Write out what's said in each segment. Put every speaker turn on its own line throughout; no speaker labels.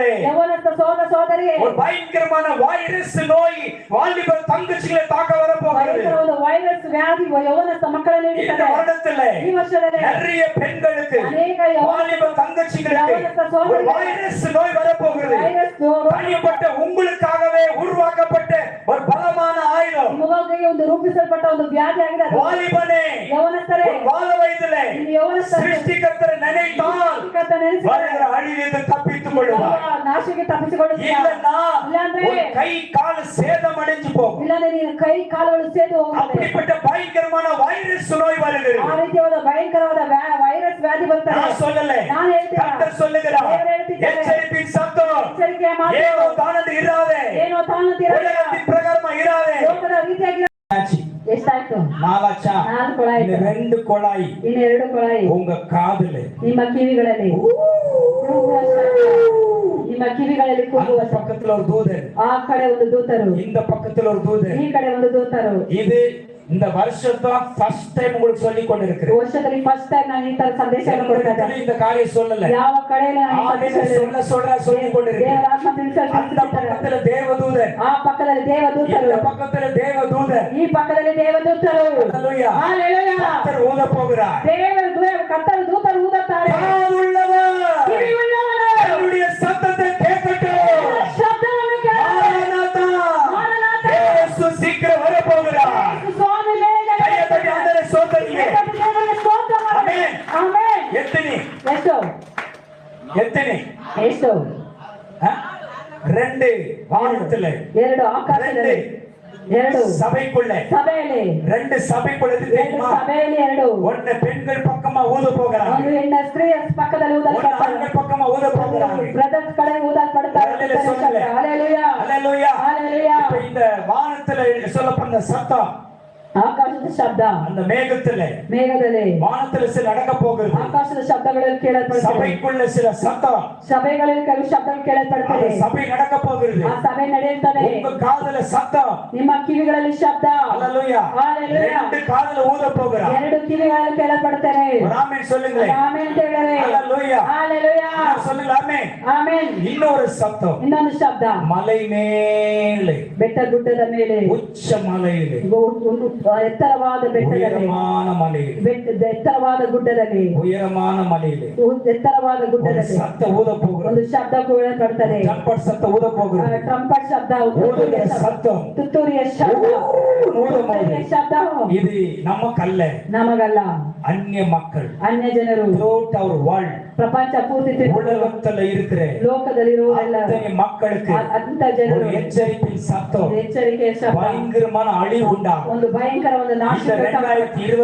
மகளே,
யவனஸ்த சகோதர சகோதரியே,
ஒரு பயங்கரமான வைரஸ் நோய் வாலிப தங்கச்சிகளை தாக்க வரப்போகிறது.
பயங்கரವಾದ வைரஸ் வியாதி யவனஸ்த ಮಕ್ಕಳನ್ನು
இந்த
ಹಿಡಿಯುತ್ತದೆ.
வருடத்திலே
ಈ ವರ್ಷದಲ್ಲಿ
நிறைய பெண்களுக்கு
ಅನೇಕ
வாலிப தங்கச்சிகளுக்கு ஒரு வைரஸ் நோய் வரப்போகிறது. தனிப்பட்ட உங்களுக்காகவே உருவாக்கப்பட்ட ஒரு பலமான ஆயுதம்.
ನಿಮಗಾಗಿ ಒಂದು ರೂಪಿಸಲ್ಪಟ್ಟ ಒಂದು ವ್ಯಾಧಿ ಆಗಿದೆ.
வாலிபனே,
ಯವನಸ್ಥರೇ,
வாழ வயதிலே சிருஷ்டிகர்த்தரை நினைத்தால் வருகிற அழிவிலிருந்து தப்பித்துக் கொள்ளுவார்.
ನಾಶಕ್ಕೆ ತಪ್ಪಿಸಿಕೊಳ್ಳುತ್ತೀರಾ?
இல்லன்னா
ಇಲ್ಲಾಂದ್ರೆ
கை கால் சேதம் அடைஞ்சு போகும்.
ಇಲ್ಲಾಂದ್ರೆ ನೀನು ಕೈ ಕಾಲುಗಳು ಸೇದು ಹೋಗುತ್ತದೆ.
அப்படிப்பட்ட பயங்கரமான வைரஸ் நோய் வருகிறது.
ಆ ರೀತಿಯಾದ ಭಯಂಕರವಾದ ವೈರಸ್ ವ್ಯಾಧಿ ಬರ್ತದೆ.
நான் சொல்லல,
ನಾನು ಹೇಳ್ತೀನಿ.
கர்த்தர் சொல்லுகிறார். எச்சரிப்பின் சத்தம்.
ಎಚ್ಚರಿಕೆಯ ಮಾತು.
ಏನೋ ತಾನದು ಇರಾದೆ,
ಏನೋ ತಾನದು ಇರಾದೆ,
உலகத்தின் பிரகாரமா ಇರಾದೆ.
ಲೋಕದ ರೀತಿಯಾಗಿ ಎಷ್ಟಾಯ್ತು?
4 ಲಕ್ಷ.
4 ಕೊಳಾಯಿ.
2 ಕೊಳಾಯಿ.
ಇನ್ನು 2 ಕೊಳಾಯಿ
ಉಂಗ ಕಾದಲೆ,
ನಿಮ್ಮ ಕಿವಿಗಳಲ್ಲಿ ನಿಮ್ಮ ಕಿವಿಗಳಲ್ಲಿ ಕೂಗುವ
பக்கத்துல ஒரு தூதன்,
ಆ ಕಡೆ ಒಂದು ದೂತರು,
இந்த பக்கத்துல ஒரு தூதன்,
ಈ ಕಡೆ ಒಂದು ದೂತರು.
இது இந்த வருஷத்தான் ஃபர்ஸ்ட் டைம் உங்களுக்கு சொல்லி கொண்டிருக்கிறேன்.
ವರ್ಷದಲ್ಲಿ ಫಸ್ಟ್ ಟೈಮ್ ನಾನು ಈ ತರ ಸಂದೇಶವನ್ನು ಕೊಡ್ತಾ ಇದ್ದೇನೆ.
இந்த காரியம் சொல்லல,
ಯಾವ ಕಡೆಯಲ್ಲಿ ನಾನು
சொல்லி கொண்டிருக்கிறேன்.
ದೇವರ ಆತ್ಮ ತಿಳಿಸುತ್ತದೆ.
அந்த பக்கத்துல தேவதூதன்,
ಆ ಪಕ್ಕದಲ್ಲಿ ದೇವದೂತರು,
இந்த பக்கத்துல தேவதூதன்,
ಈ ಪಕ್ಕದಲ್ಲಿ ದೇವದೂತರು.
ஹalleluya,
ஹalleluya.
கர்த்தர் ஊத போகிறார்.
ಕರ್ತರು ದೂತರು ಊದುತ್ತಾರೆ.
காதுள்ளவர்
ಕಿವಿಯುಳ್ಳವನು
அவருடைய சத்தத்தை கேட்கட்டும்.
ಶಬ್ದವನ್ನು ಕೇಳಲಿ.
மாரநாதா, இயேசு சீக்கிரம் வர போகிறார்.
ಸ್ವಾಮಿ ಬೇಗ
கையை தட்டி ஆண்டவரை ஸ்தோத்திரிங்க. ஆமென்.
ಆಮೆನ್.
எத்தனை
ಎಷ್ಟು?
எத்தனை? 2 வானத்திலே,
2 ಆಕಾಶದಲ್ಲಿ, 2
சபைக்குள்ள,
ಸಭೆಯಲ್ಲಿ,
2 சபைக்குள்ள தெரியுமா?
ಸಭೆಯಲ್ಲಿ 2.
ஒன்னு பெண்கள் பக்கமா ஊத போகிறாங்க,
ಒಂದು ಹೆಣ್ಣ ಸ್ತ್ರೀಯ ಪಕ್ಕದಲ್ಲಿ ಊದಲ್ಪಡ್ತಾರೆ,
ஆண்கள் பக்கமா ஊத போகிறாங்க.
ಬ್ರದರ್ಸ್ ಕಡೆ ಊದಲ್ಪಡ್ತಾರೆ. ಹalleluya,
ஹalleluya,
ಹalleluya.
இப்ப இந்த வானத்திலே சொல்லப்பட்ட சத்தம்,
ಆಕಾಶದ ಶಬ್ದ,
அந்த மேகத்திலே,
ಮೇಘದಲ್ಲಿ,
வானத்திலே சில நடக்க போகிறது.
ಆಕಾಶದ ಶಬ್ದಗಳಲ್ಲಿ ಕೇಳಲ್ಪಡುತ್ತದೆ.
சபைக்குள்ள சில சத்தம்,
ಸಭೆಗಳಲ್ಲಿ ಕೆಲವು ಶಬ್ದಗಳು ಕೇಳಲ್ಪಡುತ್ತವೆ.
சபை நடக்க போகிறது.
ಆ ಸಭೆ ನಡೆಯುತ್ತದೆ.
உங்க காதுல சத்தம்,
ನಿಮ್ಮ ಕಿವಿಗಳಲ್ಲಿ ಶಬ್ದ.
ஹalleluya,
ஹalleluya.
2 காதுல ஊத போகிறார்.
2 ಕಿವಿಗಳಲ್ಲಿ ಕೇಳಲ್ಪಡುತ್ತವೆ.
ஆமென் சொல்லுங்களே.
ಆಮೆನ್ ಅಂತ ಹೇಳಿದರೆ.
ஹalleluya,
ஹalleluya.
சொல்லுங்க ஆமென்.
ಆಮೆನ್.
இன்னொரு சத்தம்,
ಇನ್ನೊಂದು ಶಬ್ದ,
மலை மேலே,
ಬೆಟ್ಟ ಗುಡ್ಡದ ಮೇಲೆ,
உச்ச மலையிலே,
ಒಂದು ಎತ್ತರವಾದ ಬೆಟ್ಟದಲ್ಲಿ,
உயரமான மலையிலே,
ಎತ್ತರವಾದ ಗುಡ್ಡದಲ್ಲಿ,
உயரமான மலையிலே
ಎತ್ತರವಾದ ಗುಡ್ಡದಲ್ಲಿ
சத்தம் ஊத போகிறது.
ಒಂದು ಶಬ್ದ ಕೇಳಲ್ಪಡುತ್ತದೆ.
ಟ್ರಂಪಟ್ சத்தம் ஊத போகிறது.
ಟ್ರಂಪಟ್ ಶಬ್ದ,
ஊதுகிற சத்தம்,
ತುತ್ತೂರಿಯ ಶಬ್ದ,
ஊதும்போது
ಶಬ್ದ.
இது நமக்கல்ல,
ನಮಗಲ್ಲ,
அந்நிய மக்கள்,
ಅನ್ಯ ಜನರು,
throughout our world,
ಪ್ರಪಂಚ ಪೂರ್ತಿ
உலகத்துல இருக்கிற
ಲೋಕದಲ್ಲಿರುವವರೆಲ್ಲ
அத்தனை மக்களுக்கு
ಅಂತ ಜನರು
ஒரு எச்சரிப்பின் சத்தம்,
ಎಚ್ಚರಿಕೆಯ ಶಬ್ದ,
பயங்கரமான அழிவு உண்டாகும்.
ಒಂದು ಭಯಂಕರವಾದ ನಾಶ.
இந்த 2025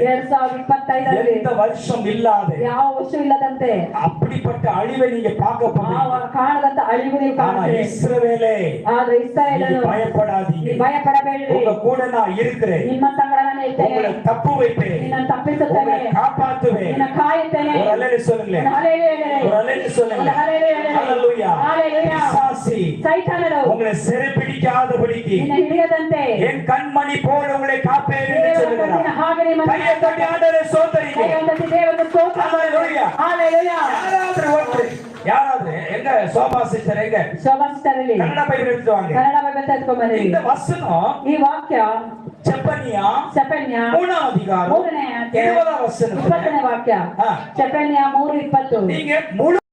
2025
எந்த வருஷம் இல்லாத
ಯಾವ ವರ್ಷ ಇಲ್ಲದಂತೆ
அப்படிப்பட்ட அழிவை நீங்க பார்க்க போறீங்க.
ಕಾಣದಂತ ಅಳಿವು ನೀವು
ஆனா
ಕಾಣುತ್ತೀರಿ.
இஸ்ரவேலே,
ಆದ್ರೆ ಇಸ್ರಾಯೇಲರು
பயப்படாதீங்க,
ಭಯಪಡಬೇಡಿ,
உங்க கூட நான் இருக்கிறேன்,
ನಿಮ್ಮ ಸಂಗಡ ನಾನು ಇರ್ತೇನೆ,
உங்களை தப்பு வைப்பேன்,
ನಿನ್ನನ್ನು ತಪ್ಪಿಸುತ್ತೇನೆ,
உங்களை காப்பாற்றுவேன்.
ನಿನ್ನ ಕಾಯುತ್ತೇನೆ.
ஒரு அல்லேலூயா சொல்லுங்களேன், ஒரு அல்லேலூயா சொல்லுங்களேன். ஹalleluya.
ஹalleluya.
பிசாசு
ಸೈತಾನನು
உங்களை சிறைபிடிக்காதபடிக்கு
ನಿನ್ನ ಹಿಡಿಯದಂತೆ
என் கண்மணி போல உங்களை காப்பேன் என்று சொல்லுகிறார்.
ಹಾಗೆ ನಿಮ್ಮ
கையை தட்டி ஆண்டவரை ஸ்தோத்திரிங்க.
ಕೈಯೊಂದಕ್ಕೆ ದೇವರನ್ನು ಸ್ತೋತ್ರ ಮಾಡಿ.
ஹalleluya.
ஹalleluya.
யாராவது எங்க சோபா சிஸ்டர் எங்க
ಶೋಭಾ ಸಿಸ್ಟರಲ್ಲಿ
கன்னಡ பைபிள் எடுத்து வாங்க.
ಕನ್ನಡ ಬೈಬಲ್ ತೆಗೆದುಕೊಂಡು
இந்த வசனம்
ಈ ವಾಕ್ಯ
செப்பனியா
ಚೆಫನ್ಯ
3 அதிகாரம்
3ನೇ ಅಧ್ಯಾಯ
20 வசனம்.
20ನೇ ವಾಕ್ಯ. ಚೆಫನ್ಯ 3:20.
நீங்க முழு